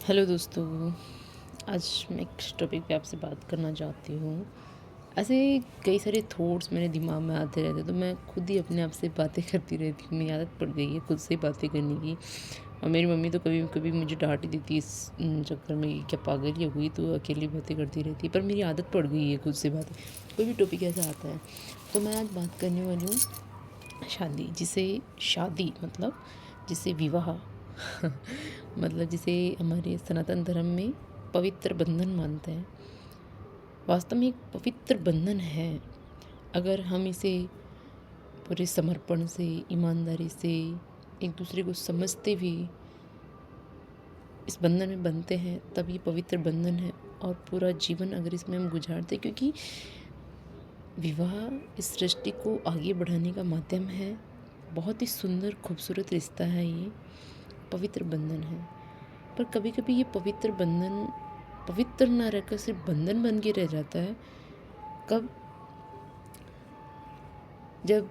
Hello दोस्तों। आज मैं एक टॉपिक पे आपसे बात करना चाहती हूँ। ऐसे कई सारे थॉट्स मेरे दिमाग में आते रहते हैं, तो मैं खुद ही अपने आप से बातें करती रहती हूँ। मेरी आदत पड़ गई है खुद से बातें करने की। और मेरी मम्मी तो कभी कभी मुझे डांट ही देती है इस चक्कर में कि क्या पागल ही हो गई तो अकेली बातें करती रहती है। पर मेरी आदत पड़ गई है खुद से बातें, कोई भी टॉपिक ऐसा आता है। तो मैं आज बात करने वाली हूँ शादी, जिसे शादी मतलब जिसे विवाह मतलब जिसे हमारे सनातन धर्म में पवित्र बंधन मानते हैं। वास्तव में एक पवित्र बंधन है। अगर हम इसे पूरे समर्पण से, ईमानदारी से, एक दूसरे को समझते हुए इस बंधन में बनते हैं, तब ये पवित्र बंधन है। और पूरा जीवन अगर इसमें हम गुजारते, क्योंकि विवाह इस सृष्टि को आगे बढ़ाने का माध्यम है। बहुत ही सुंदर खूबसूरत रिश्ता है, ये पवित्र बंधन है। पर कभी कभी ये पवित्र बंधन पवित्र ना रहकर सिर्फ बंधन बन के रह जाता है। कब? जब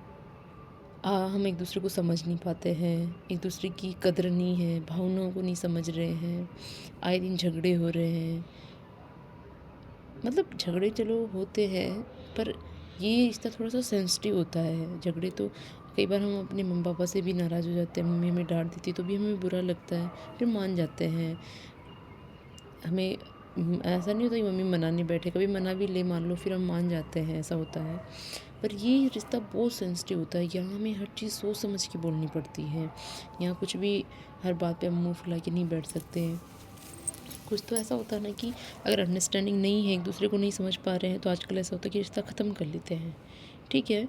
हम एक दूसरे को समझ नहीं पाते हैं, एक दूसरे की कदर नहीं है, भावनाओं को नहीं समझ रहे हैं, आए दिन झगड़े हो रहे हैं। मतलब झगड़े चलो होते हैं, पर ये रिश्ता थोड़ा सा सेंसिटिव होता है। झगड़े तो कई बार हम अपने मम्मी पापा से भी नाराज़ हो जाते हैं, मम्मी हमें डांट देती है तो भी हमें बुरा लगता है, फिर मान जाते हैं। हमें ऐसा नहीं होता कि मम्मी मनाने बैठे, कभी मना भी ले मान लो, फिर हम मान जाते हैं, ऐसा होता है। पर ये रिश्ता बहुत सेंसिटिव होता है। यहाँ हमें हर चीज़ सोच समझ के बोलनी पड़ती है। यहाँ कुछ भी हर बात पे हम मुँह फुला के नहीं बैठ सकते हैं। कुछ तो ऐसा होता है ना कि अगर अंडरस्टैंडिंग नहीं है, एक दूसरे को नहीं समझ पा रहे हैं, तो आजकल ऐसा होता है कि रिश्ता ख़त्म कर लेते हैं। ठीक है,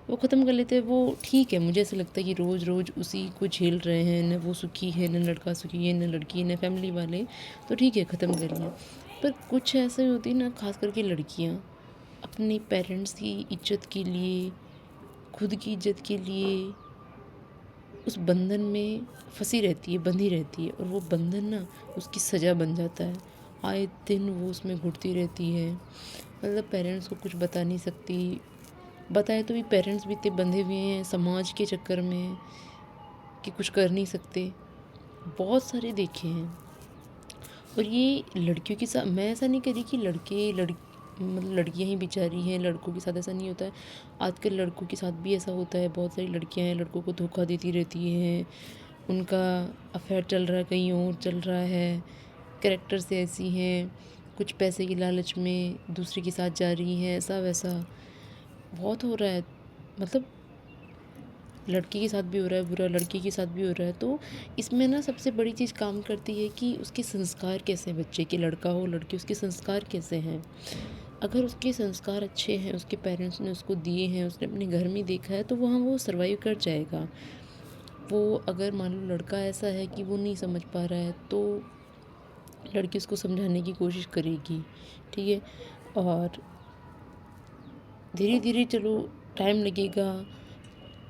वो ख़त्म कर लेते हैं, वो ठीक है। मुझे ऐसा लगता है कि रोज़ रोज़ उसी को झेल रहे हैं, न वो सुखी है, न लड़का सुखी है, न लड़की, न फैमिली वाले, तो ठीक है ख़त्म कर लिया। पर कुछ ऐसे होती है ना, खास करके लड़कियाँ अपने पेरेंट्स की इज्जत के लिए, खुद की इज्जत के लिए उस बंधन में फंसी रहती है, बंधी रहती है। और वो बंधन ना उसकी सज़ा बन जाता है। आए दिन वो उसमें घुटती रहती है। मतलब पेरेंट्स को कुछ बता नहीं सकती, बताए तो भी पेरेंट्स भी इतने बंधे हुए हैं समाज के चक्कर में कि कुछ कर नहीं सकते। बहुत सारे देखे हैं। और ये लड़कियों के साथ, मैं ऐसा नहीं करी कि मतलब लड़कियां ही बेचारी हैं, लड़कों के साथ ऐसा नहीं होता है। आजकल लड़कों के साथ भी ऐसा होता है। बहुत सारी लड़कियां हैं, लड़कों को धोखा देती रहती हैं, उनका अफेयर चल रहा है, कहीं और चल रहा है। कैरेक्टर से ऐसी हैं, कुछ पैसे की लालच में दूसरे के साथ जा रही हैं, ऐसा वैसा बहुत हो रहा है। मतलब लड़की के साथ भी हो रहा है बुरा, लड़की के साथ भी हो रहा है। तो इसमें ना सबसे बड़ी चीज़ काम करती है कि उसके संस्कार कैसे हैं बच्चे के, लड़का हो लड़की, उसके संस्कार कैसे हैं। अगर उसके संस्कार अच्छे हैं, उसके पेरेंट्स ने उसको दिए हैं, उसने अपने घर में देखा है, तो वहाँ वो सर्वाइव कर जाएगा। वो अगर मान लो लड़का ऐसा है कि वो नहीं समझ पा रहा है, तो लड़की उसको समझाने की कोशिश करेगी। ठीक है, और धीरे धीरे चलो टाइम लगेगा।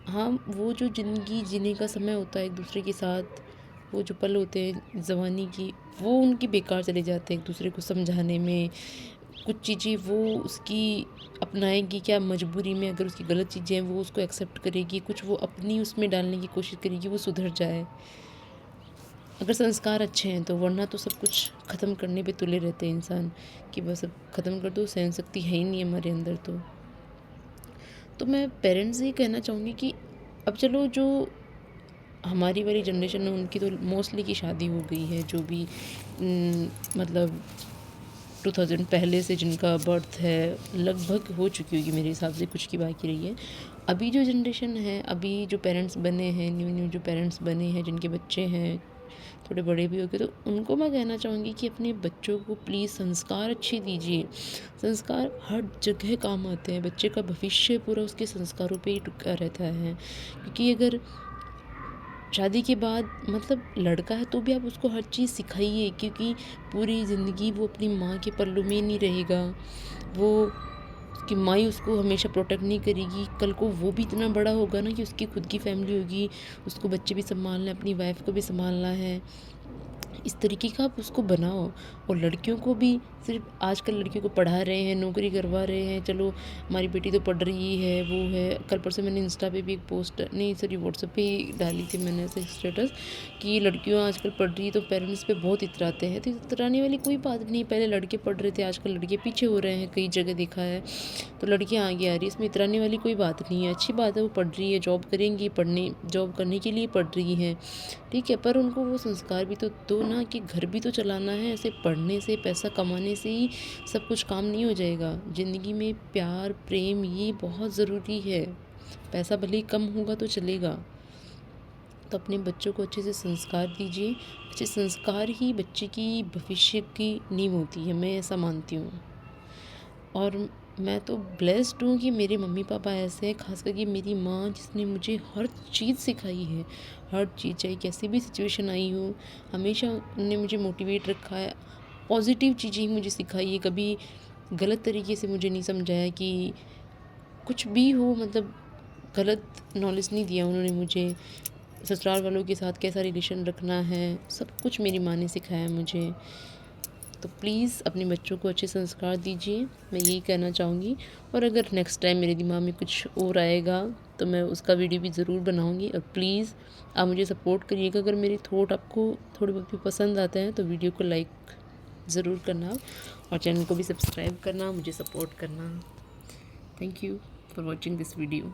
हाँ, वो जो ज़िंदगी जीने का समय होता है एक दूसरे के साथ, वो जो पल होते हैं ज़वानी की, वो उनकी बेकार चले जाते हैं एक दूसरे को समझाने में। कुछ चीज़ें वो उसकी अपनाएगी क्या मजबूरी में, अगर उसकी गलत चीज़ें हैं वो उसको एक्सेप्ट करेगी, कुछ वो अपनी उसमें डालने की कोशिश करेगी, वो सुधर जाए अगर संस्कार अच्छे हैं तो। वरना तो सब कुछ ख़त्म करने पे तुले रहते हैं इंसान कि बस अब ख़त्म कर दो, सहन शक्ति है ही नहीं हमारे अंदर। तो मैं पेरेंट्स से ये कहना चाहूँगी कि अब चलो जो हमारी वाली जनरेशन है उनकी तो मोस्टली की शादी हो गई है, जो भी मतलब 2000 पहले से जिनका बर्थ है लगभग हो चुकी होगी मेरे हिसाब से, कुछ की बाकी रही है। अभी जो जनरेशन है, अभी जो पेरेंट्स बने हैं, न्यू न्यू जो पेरेंट्स बने हैं, जिनके बच्चे हैं, थोड़े बड़े भी हो गए, तो उनको मैं कहना चाहूँगी कि अपने बच्चों को प्लीज़ संस्कार अच्छे दीजिए। संस्कार हर जगह काम आते हैं। बच्चे का भविष्य पूरा उसके संस्कारों पे ही टिका रहता है। क्योंकि अगर शादी के बाद मतलब लड़का है तो भी आप उसको हर चीज़ सिखाइए, क्योंकि पूरी ज़िंदगी वो अपनी माँ के पल्लू में नहीं रहेगा। वो उसकी माँ ही उसको हमेशा प्रोटेक्ट नहीं करेगी। कल को वो भी इतना बड़ा होगा ना कि उसकी खुद की फैमिली होगी, उसको बच्चे भी संभालना है, अपनी वाइफ को भी संभालना है। इस तरीके का आप उसको बनाओ। और लड़कियों को भी सिर्फ आजकल लड़कियों को पढ़ा रहे हैं, नौकरी करवा रहे हैं, चलो हमारी बेटी तो पढ़ रही है, वो है। कल परसों मैंने इंस्टा पे भी एक पोस्ट, नहीं सॉरी व्हाट्सएप पे ही डाली थी मैंने ऐसे स्टेटस कि लड़कियां आजकल पढ़ रही है तो पेरेंट्स पे बहुत इतराते हैं। तो इतराने वाली कोई बात नहीं, पहले लड़के पढ़ रहे थे, आजकल लड़के पीछे हो रहे हैं, कई जगह देखा है। तो लड़कियां आगे आ रही है, इसमें इतराने वाली कोई बात नहीं है। अच्छी बात है, वो पढ़ रही है, जॉब करेंगी, जॉब करने के लिए पढ़ रही है, ठीक है। पर उनको वो संस्कार भी तो दो ना कि घर भी तो चलाना है। ऐसे पढ़ने से, पैसा कमाने से ही सब कुछ काम नहीं हो जाएगा। ज़िंदगी में प्यार, प्रेम ये बहुत ज़रूरी है। पैसा भले ही कम होगा तो चलेगा। तो अपने बच्चों को अच्छे से संस्कार दीजिए। अच्छे संस्कार ही बच्चे की भविष्य की नींव होती है, मैं ऐसा मानती हूँ। और मैं तो ब्लेस्ड हूँ कि मेरे मम्मी पापा ऐसे हैं, ख़ास करके मेरी माँ जिसने मुझे हर चीज़ सिखाई है। हर चीज़, चाहे कैसी भी सिचुएशन आई हो, हमेशा उन्होंने मुझे मोटिवेट रखा है। पॉजिटिव चीज़ें ही मुझे सिखाई है, कभी गलत तरीके से मुझे नहीं समझाया कि कुछ भी हो, मतलब गलत नॉलेज नहीं दिया उन्होंने मुझे। ससुराल वालों के साथ कैसा रिलेशन रखना है, सब कुछ मेरी माँ ने सिखाया मुझे। तो प्लीज़ अपने बच्चों को अच्छे संस्कार दीजिए, मैं यही कहना चाहूँगी। और अगर नेक्स्ट टाइम मेरे दिमाग में कुछ और आएगा तो मैं उसका वीडियो भी ज़रूर बनाऊँगी। और प्लीज़ आप मुझे सपोर्ट करिएगा। अगर मेरे थॉट आपको थोड़े बहुत भी पसंद आते हैं तो वीडियो को लाइक ज़रूर करना और चैनल को भी सब्सक्राइब करना, मुझे सपोर्ट करना। Thank you for watching this video.